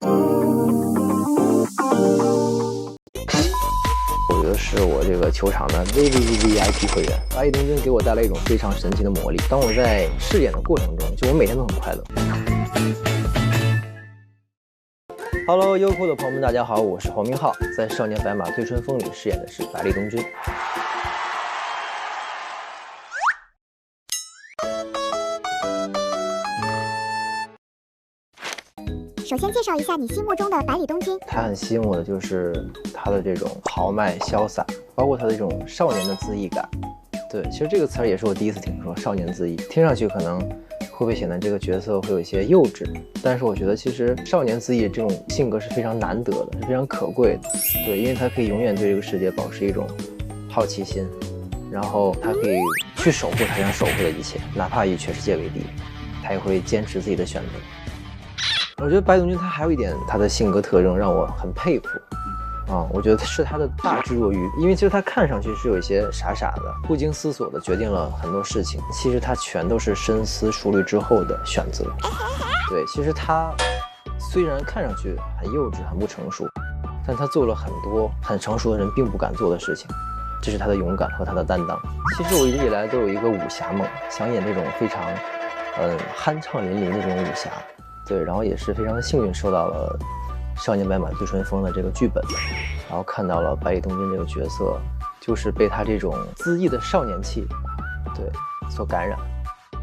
我觉得是我这个球场的 VVVVIP 会员，巴黎东军给我带来一种非常神奇的魔力。当我在饰演的过程中，就我每天都很快乐。Hello， 优酷的朋友们，大家好，我是黄明昊，在《少年白马醉春风》里饰演的是百里东军。首先介绍一下你心目中的百里东军。他很吸引我的就是他的这种豪迈潇洒，包括他的这种少年的恣意感。对，其实这个词儿也是我第一次听说，少年恣意，听上去可能会不会显得这个角色会有一些幼稚？但是我觉得其实少年恣意这种性格是非常难得的，是非常可贵的。对，因为他可以永远对这个世界保持一种好奇心，然后他可以去守护他想守护的一切，哪怕以全世界为敌，他也会坚持自己的选择。我觉得白东军他还有一点他的性格特征让我很佩服我觉得是他的大智若愚，因为其实他看上去是有一些傻傻的，不经思索的决定了很多事情，其实他全都是深思熟虑之后的选择。对，其实他虽然看上去很幼稚很不成熟，但他做了很多很成熟的人并不敢做的事情，这是他的勇敢和他的担当。其实我一直以来都有一个武侠梦，想演这种非常酣畅淋漓的这种武侠。对，然后也是非常幸运收到了《少年白马醉春风》的这个剧本，然后看到了百里东军这个角色，就是被他这种恣意的少年气，对，所感染。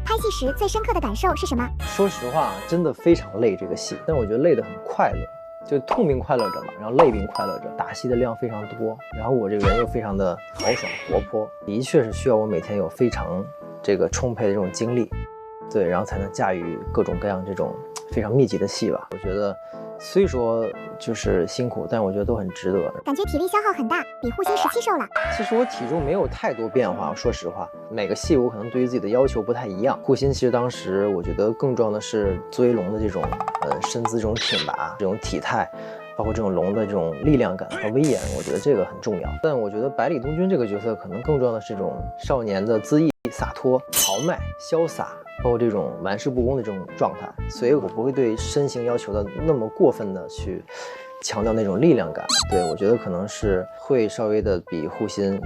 拍戏时最深刻的感受是什么？说实话，真的非常累这个戏，但我觉得累得很快乐，就痛并快乐着嘛，然后累并快乐着。打戏的量非常多，然后我这个人又非常的豪爽活泼，的确是需要我每天有非常这个充沛的这种精力，对，然后才能驾驭各种各样这种非常密集的戏吧。我觉得虽说就是辛苦，但我觉得都很值得。感觉体力消耗很大，比护心17瘦了。其实我体重没有太多变化，说实话，每个戏我可能对于自己的要求不太一样。护心其实当时我觉得更重要的是作为龙的这种身姿这种挺拔，这种体态，包括这种龙的这种力量感和威严，我觉得这个很重要。但我觉得百里东军这个角色可能更重要的是这种少年的恣意洒脱、豪迈潇洒，包括这种玩世不恭的这种状态，所以我不会对身形要求的那么过分的去强调那种力量感。对，我觉得可能是会稍微的比护心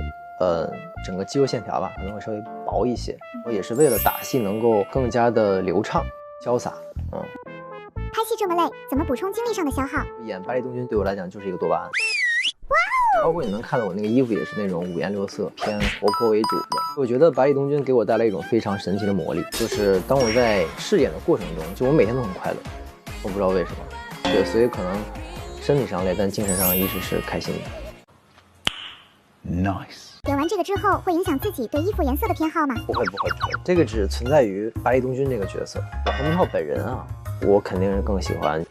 整个肌肉线条吧可能会稍微薄一些，我也是为了打戏能够更加的流畅潇洒。拍戏这么累，怎么补充精力上的消耗？演百里东军对我来讲就是一个多巴胺。包括你能看到我那个衣服也是那种五颜六色偏活泼为主的。我觉得百里东军给我带来一种非常神奇的魔力，就是当我在饰演的过程中，就我每天都很快乐，我不知道为什么。对，所以可能身体上累，但精神上一直是开心的。Nice。演完这个之后会影响自己对衣服颜色的偏好吗？不会，这个只存在于百里东军这个角色。黄明昊本人我肯定是更喜欢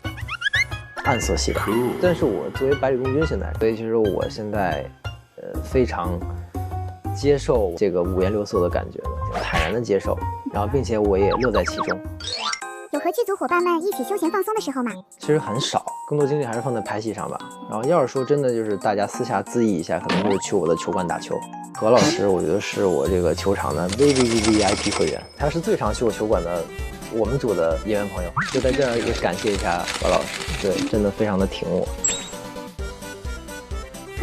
暗色系的，但是我作为百里东军现在，所以其实我现在非常接受这个五颜六色的感觉的，坦然的接受，然后并且我也乐在其中。有和剧组伙伴们一起休闲放松的时候吗？其实很少，更多精力还是放在拍戏上吧。然后要是说真的就是大家私下恣意一下，可能就是去我的球馆打球。何老师我觉得是我这个球场的 VVVVIP 会员，他是最常去我球馆的我们组的演员朋友，就在这儿也感谢一下何老师，对，真的非常的挺我。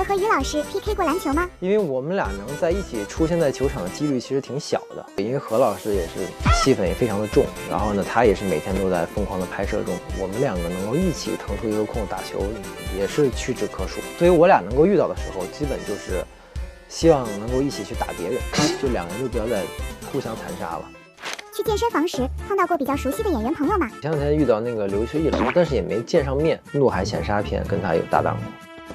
和于老师 PK 过篮球吗？因为我们俩能在一起出现在球场的几率其实挺小的，因为何老师也是戏份也非常的重，然后呢他也是每天都在疯狂的拍摄中，我们两个能够一起腾出一个空打球也是屈指可数。所以我俩能够遇到的时候，基本就是希望能够一起去打别人，就两个人就不要再互相残杀了。去健身房时碰到过比较熟悉的演员朋友吗？前两天遇到那个刘学义老师，但是也没见上面。怒海潜沙片跟他有搭档过。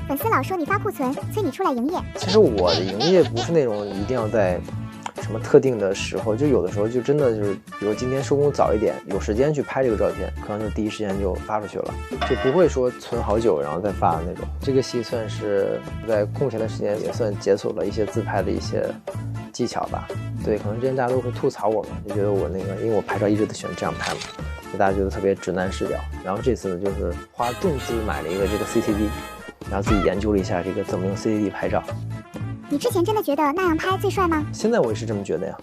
粉丝老说你发库存，催你出来营业。其实我的营业不是那种一定要在什么特定的时候，就有的时候就真的就是，比如今天收工早一点，有时间去拍这个照片，可能就第一时间就发出去了，就不会说存好久然后再发的那种。这个戏算是在空闲的时间也算解锁了一些自拍的一些技巧吧。对，可能之前大家都会吐槽我嘛，就觉得我那个，因为我拍照一直都喜欢这样拍嘛，就大家觉得特别直男视角。然后这次呢，就是花重资买了一个这个 CCD。然后自己研究了一下这个怎么用 CCD 拍照。你之前真的觉得那样拍最帅吗？现在我也是这么觉得呀。